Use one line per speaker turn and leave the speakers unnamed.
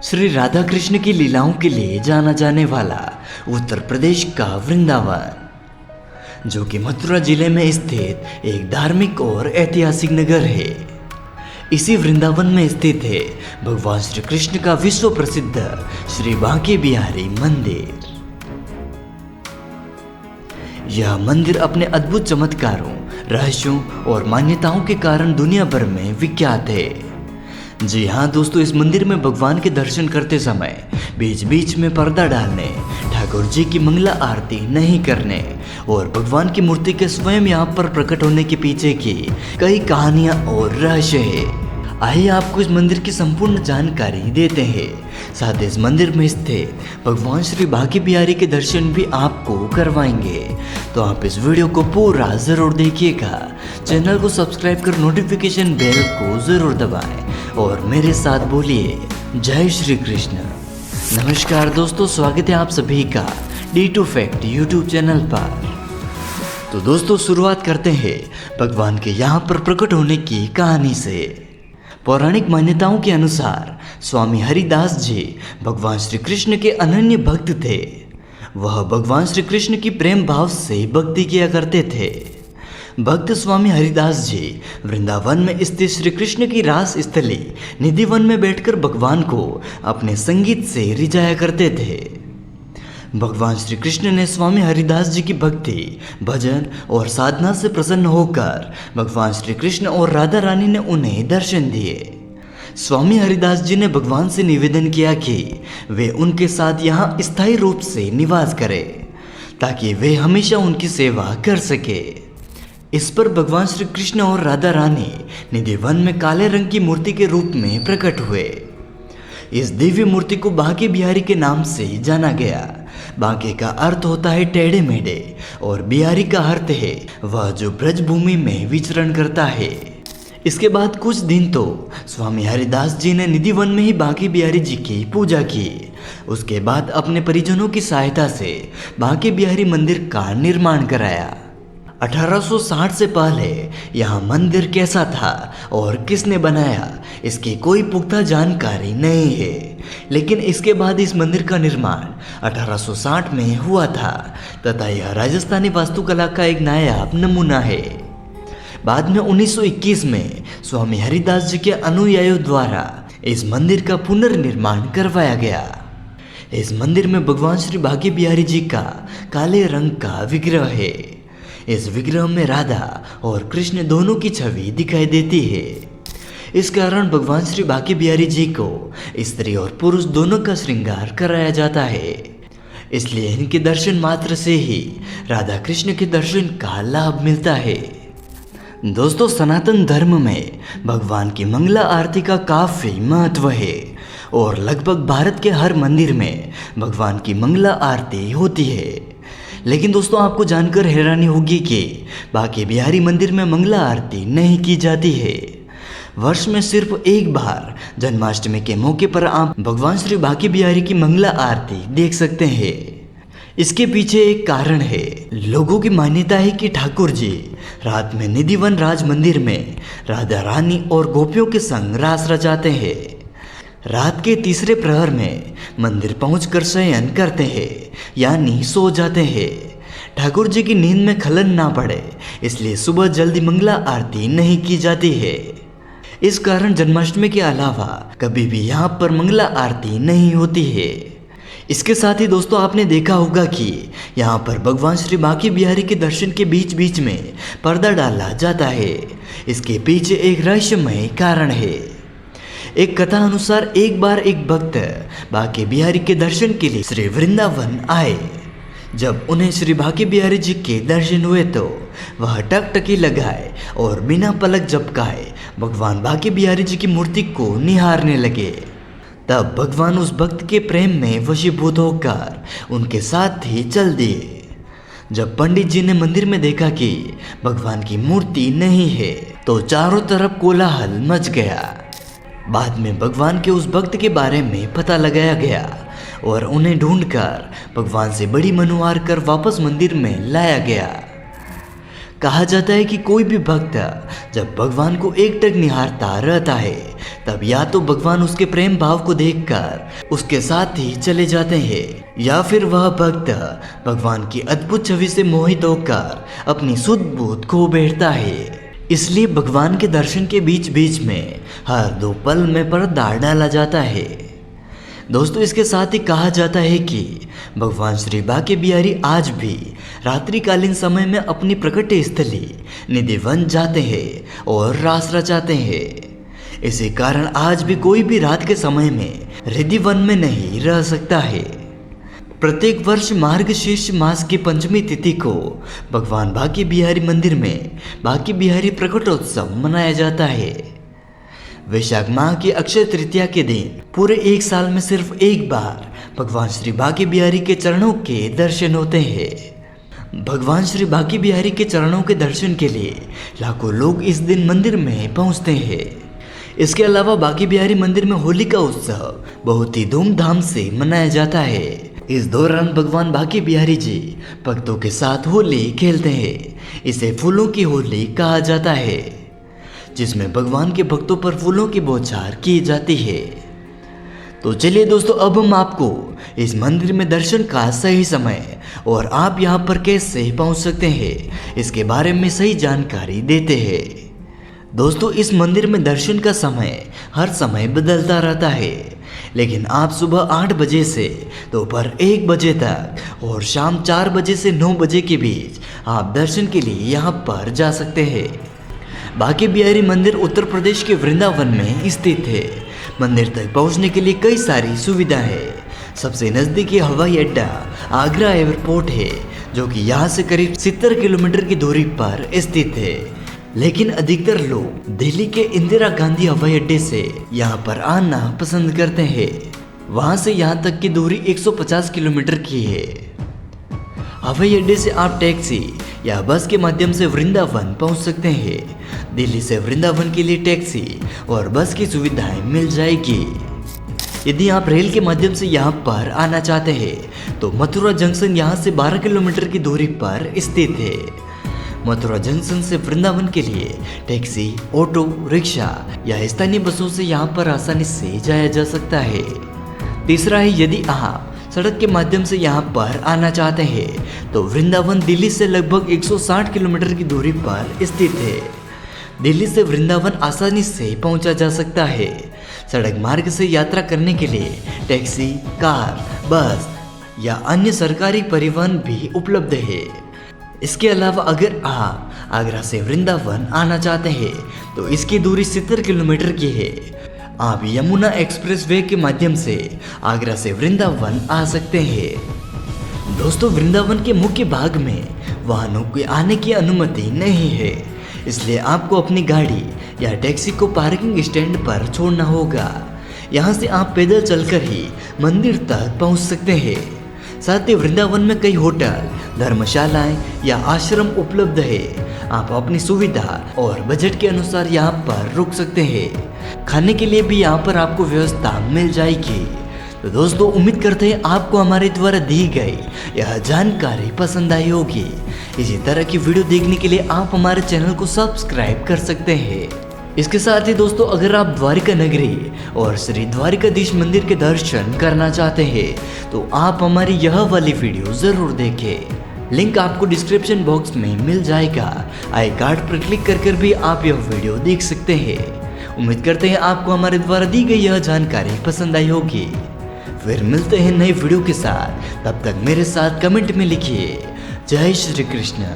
श्री राधा कृष्ण की लीलाओं के लिए जाना जाने वाला उत्तर प्रदेश का वृंदावन, जो कि मथुरा जिले में स्थित एक धार्मिक और ऐतिहासिक नगर है। इसी वृंदावन में स्थित है भगवान श्री कृष्ण का विश्व प्रसिद्ध श्री बांके बिहारी मंदिर। यह मंदिर अपने अद्भुत चमत्कारों, रहस्यों और मान्यताओं के कारण दुनिया भर में विख्यात है। जी हाँ दोस्तों, इस मंदिर में भगवान के दर्शन करते समय बीच बीच में पर्दा डालने, ठाकुर जी की मंगला आरती नहीं करने और भगवान की मूर्ति के स्वयं यहाँ पर प्रकट होने के पीछे की कई कहानियाँ और रहस्य है। आइए आपको इस मंदिर की संपूर्ण जानकारी देते हैं। साथ ही इस मंदिर में स्थित भगवान श्री बांके बिहारी के दर्शन भी आपको करवाएंगे। तो आप इस वीडियो को पूरा जरूर देखिएगा। चैनल को सब्सक्राइब कर नोटिफिकेशन बेल को जरूर दबाएं और मेरे साथ बोलिए जय श्री कृष्ण। नमस्कार दोस्तों, स्वागत है आप सभी का D2 फैक्ट यूट्यूब चैनल पर। तो दोस्तों शुरुआत करते हैं भगवान के यहाँ पर प्रकट होने की कहानी से। पौराणिक मान्यताओं के अनुसार स्वामी हरिदास जी भगवान श्री कृष्ण के अनन्य भक्त थे। वह भगवान श्री कृष्ण की प्रेम भाव से भक्ति किया करते थे। भक्त स्वामी हरिदास जी वृंदावन में स्थित श्री कृष्ण की रास स्थली निधिवन में बैठकर भगवान को अपने संगीत से रिझाया करते थे। भगवान श्री कृष्ण ने स्वामी हरिदास जी की भक्ति, भजन और साधना से प्रसन्न होकर भगवान श्री कृष्ण और राधा रानी ने उन्हें दर्शन दिए। स्वामी हरिदास जी ने भगवान से निवेदन किया कि वे उनके साथ यहाँ स्थायी रूप से निवास करें ताकि वे हमेशा उनकी सेवा कर सके। इस पर भगवान श्री कृष्ण और राधा रानी निधिवन में काले रंग की मूर्ति के रूप में प्रकट हुए। इस दिव्य मूर्ति को बांके बिहारी के नाम से जाना गया। बांके का अर्थ होता है टेढ़े मेढ़े और बिहारी का अर्थ है वह जो ब्रज भूमि में विचरण करता है। इसके बाद कुछ दिन तो स्वामी हरिदास जी ने निधिवन में ही बांके बिहारी जी की पूजा की। उसके बाद अपने परिजनों की सहायता से बांके बिहारी मंदिर का निर्माण कराया। 1860 से पहले यह मंदिर कैसा था और किसने बनाया, इसकी कोई पुख्ता जानकारी नहीं है। लेकिन इसके बाद इस मंदिर का निर्माण 1860 में हुआ था तथा यह राजस्थानी वास्तुकला का एक नायाब नमूना है। बाद में 1921 में स्वामी हरिदास जी के अनुयायियों द्वारा इस मंदिर का पुनर्निर्माण करवाया गया। इस मंदिर में भगवान श्री बांके बिहारी जी का काले रंग का विग्रह है। इस विग्रह में राधा और कृष्ण दोनों की छवि दिखाई देती है। इस कारण भगवान श्री बांके बिहारी जी को स्त्री और पुरुष दोनों का श्रृंगार कराया जाता है। इसलिए इनके दर्शन मात्र से ही राधा कृष्ण के दर्शन का लाभ मिलता है। दोस्तों, सनातन धर्म में भगवान की मंगला आरती का काफी महत्व है और लगभग भारत के हर मंदिर में भगवान की मंगला आरती होती है। लेकिन दोस्तों, आपको जानकर हैरानी होगी कि बांके बिहारी मंदिर में मंगला आरती नहीं की जाती है। वर्ष में सिर्फ एक बार जन्माष्टमी के मौके पर आप भगवान श्री बांके बिहारी की मंगला आरती देख सकते हैं। इसके पीछे एक कारण है। लोगों की मान्यता है कि ठाकुर जी रात में निधिवन राज मंदिर में राधा रानी और गोपियों के संग रास रचाते हैं। रात के तीसरे प्रहर में मंदिर पहुंचकर शयन करते हैं, यानी सो जाते हैं। ठाकुर जी की नींद में खलन ना पड़े इसलिए सुबह जल्दी मंगला आरती नहीं की जाती है। इस कारण जन्माष्टमी के अलावा कभी भी यहाँ पर मंगला आरती नहीं होती है। इसके साथ ही दोस्तों, आपने देखा होगा कि यहाँ पर भगवान श्री बांके बिहारी के दर्शन के बीच बीच में पर्दा डाला जाता है। इसके पीछे एक रहस्यमय कारण है। एक कथा अनुसार एक बार एक भक्त बांके बिहारी के दर्शन के लिए श्री वृंदावन आए। जब उन्हें श्री बांके बिहारी जी के दर्शन हुए तो वह टकटकी लगाए और बिना पलक झपकाए भगवान बांके बिहारी जी की मूर्ति को निहारने लगे। तब भगवान उस भक्त के प्रेम में वशीभूत होकर उनके साथ ही चल दिए। जब पंडित जी ने मंदिर में देखा कि भगवान की मूर्ति नहीं है तो चारों तरफ कोलाहल मच गया। बाद में भगवान के उस भक्त के बारे में पता लगाया गया और उन्हें ढूंढकर भगवान से बड़ी मनुहार कर वापस मंदिर में लाया गया। कहा जाता है कि कोई भी भक्त जब भगवान को एकटक निहारता रहता है तब या तो भगवान उसके प्रेम भाव को देखकर उसके साथ ही चले जाते हैं या फिर वह भक्त भगवान की अद्भुत छवि से मोहित होकर अपनी सुध बुध खो बैठता है। इसलिए भगवान के दर्शन के बीच बीच में हर 2 पल में पर्दा डाला जाता है। दोस्तों इसके साथ ही कहा जाता है कि भगवान श्री बांके बिहारी आज भी रात्रिकालीन समय में अपनी प्रकट स्थली निधिवन जाते हैं और रास रचाते हैं। इसी कारण आज भी कोई भी रात के समय में रिधिवन में नहीं रह सकता है। प्रत्येक वर्ष मार्गशीर्ष मास की पंचमी तिथि को भगवान बांके बिहारी मंदिर में बांके बिहारी प्रकटोत्सव मनाया जाता है। वैशाख माह की अक्षय तृतीया के दिन पूरे 1 साल में सिर्फ एक बार भगवान श्री बांके बिहारी के चरणों के दर्शन होते हैं। भगवान श्री बांके बिहारी के चरणों के दर्शन के लिए लाखों लोग इस दिन मंदिर में पहुंचते हैं। इसके अलावा बांके बिहारी मंदिर में होली का उत्सव बहुत ही धूमधाम से मनाया जाता है। इस दौरान भगवान बांके बिहारी जी भक्तों के साथ होली खेलते हैं। इसे फूलों की होली कहा जाता है, जिसमें भगवान के भक्तों पर फूलों की बौछार की जाती है। तो चलिए दोस्तों, अब हम आपको इस मंदिर में दर्शन का सही समय और आप यहाँ पर कैसे पहुँच सकते हैं इसके बारे में सही जानकारी देते हैं। दोस्तों इस मंदिर में दर्शन का समय हर समय बदलता रहता है, लेकिन आप सुबह 8 बजे से दोपहर 1 बजे तक और शाम 4 बजे से 9 बजे के बीच आप दर्शन के लिए यहाँ पर जा सकते हैं। बांके बिहारी मंदिर उत्तर प्रदेश के वृंदावन में स्थित है। मंदिर तक पहुंचने के लिए कई सारी सुविधा है। सबसे नज़दीकी हवाई अड्डा आगरा एयरपोर्ट है, जो कि यहाँ से करीब 70 किलोमीटर की दूरी पर स्थित है। लेकिन अधिकतर लोग दिल्ली के इंदिरा गांधी हवाई अड्डे से यहाँ पर आना पसंद करते हैं। वहाँ से यहाँ तक की दूरी 150 किलोमीटर की है। हवाई अड्डे से आप टैक्सी या बस के माध्यम से वृंदावन पहुंच सकते हैं। दिल्ली से वृंदावन के लिए टैक्सी और बस की सुविधाएं मिल जाएगी। यदि आप रेल के माध्यम से यहाँ पर आना चाहते हैं तो मथुरा जंक्शन यहाँ से 12 किलोमीटर की दूरी पर स्थित है। मथुरा जंक्शन से वृंदावन के लिए टैक्सी, ऑटो रिक्शा या स्थानीय बसों से यहाँ पर आसानी से जाया जा सकता है। तीसरा है, यदि आप सड़क के माध्यम से यहाँ पर आना चाहते हैं तो वृंदावन दिल्ली से लगभग 160 किलोमीटर की दूरी पर स्थित है। दिल्ली से वृंदावन आसानी से पहुँचा जा सकता है। सड़क मार्ग से यात्रा करने के लिए टैक्सी, कार, बस या अन्य सरकारी परिवहन भी उपलब्ध है। इसके अलावा अगर आप आगरा से वृंदावन आना चाहते हैं तो इसकी दूरी 70 किलोमीटर की है। आप यमुना एक्सप्रेसवे के माध्यम से आगरा से वृंदावन आ सकते हैं। दोस्तों वृंदावन के मुख्य भाग में वाहनों के आने की अनुमति नहीं है, इसलिए आपको अपनी गाड़ी या टैक्सी को पार्किंग स्टैंड पर छोड़ना होगा। यहाँ से आप पैदल चलकर ही मंदिर तक पहुँच सकते हैं। साथ ही वृंदावन में कई होटल, धर्मशालाएं या आश्रम उपलब्ध है। आप अपनी सुविधा और बजट के अनुसार यहाँ पर रुक सकते हैं। खाने के लिए भी यहाँ पर आपको व्यवस्था मिल जाएगी। तो दोस्तों उम्मीद करते हैं आपको हमारे द्वारा दी गई यह जानकारी पसंद आई होगी। इसी तरह की वीडियो देखने के लिए आप हमारे चैनल को सब्सक्राइब कर सकते हैं। इसके साथ ही दोस्तों अगर आप द्वारिका नगरी और श्री द्वारिकाधीश मंदिर के दर्शन करना चाहते हैं तो आप हमारी यह वाली वीडियो जरूर देखें। लिंक आपको डिस्क्रिप्शन बॉक्स में मिल जाएगा। आई कार्ड पर क्लिक कर भी आप यह वीडियो देख सकते हैं। उम्मीद करते हैं आपको हमारे द्वारा दी गई यह जानकारी पसंद आई होगी। फिर मिलते हैं नए वीडियो के साथ, तब तक मेरे साथ कमेंट में लिखिए जय श्री कृष्ण।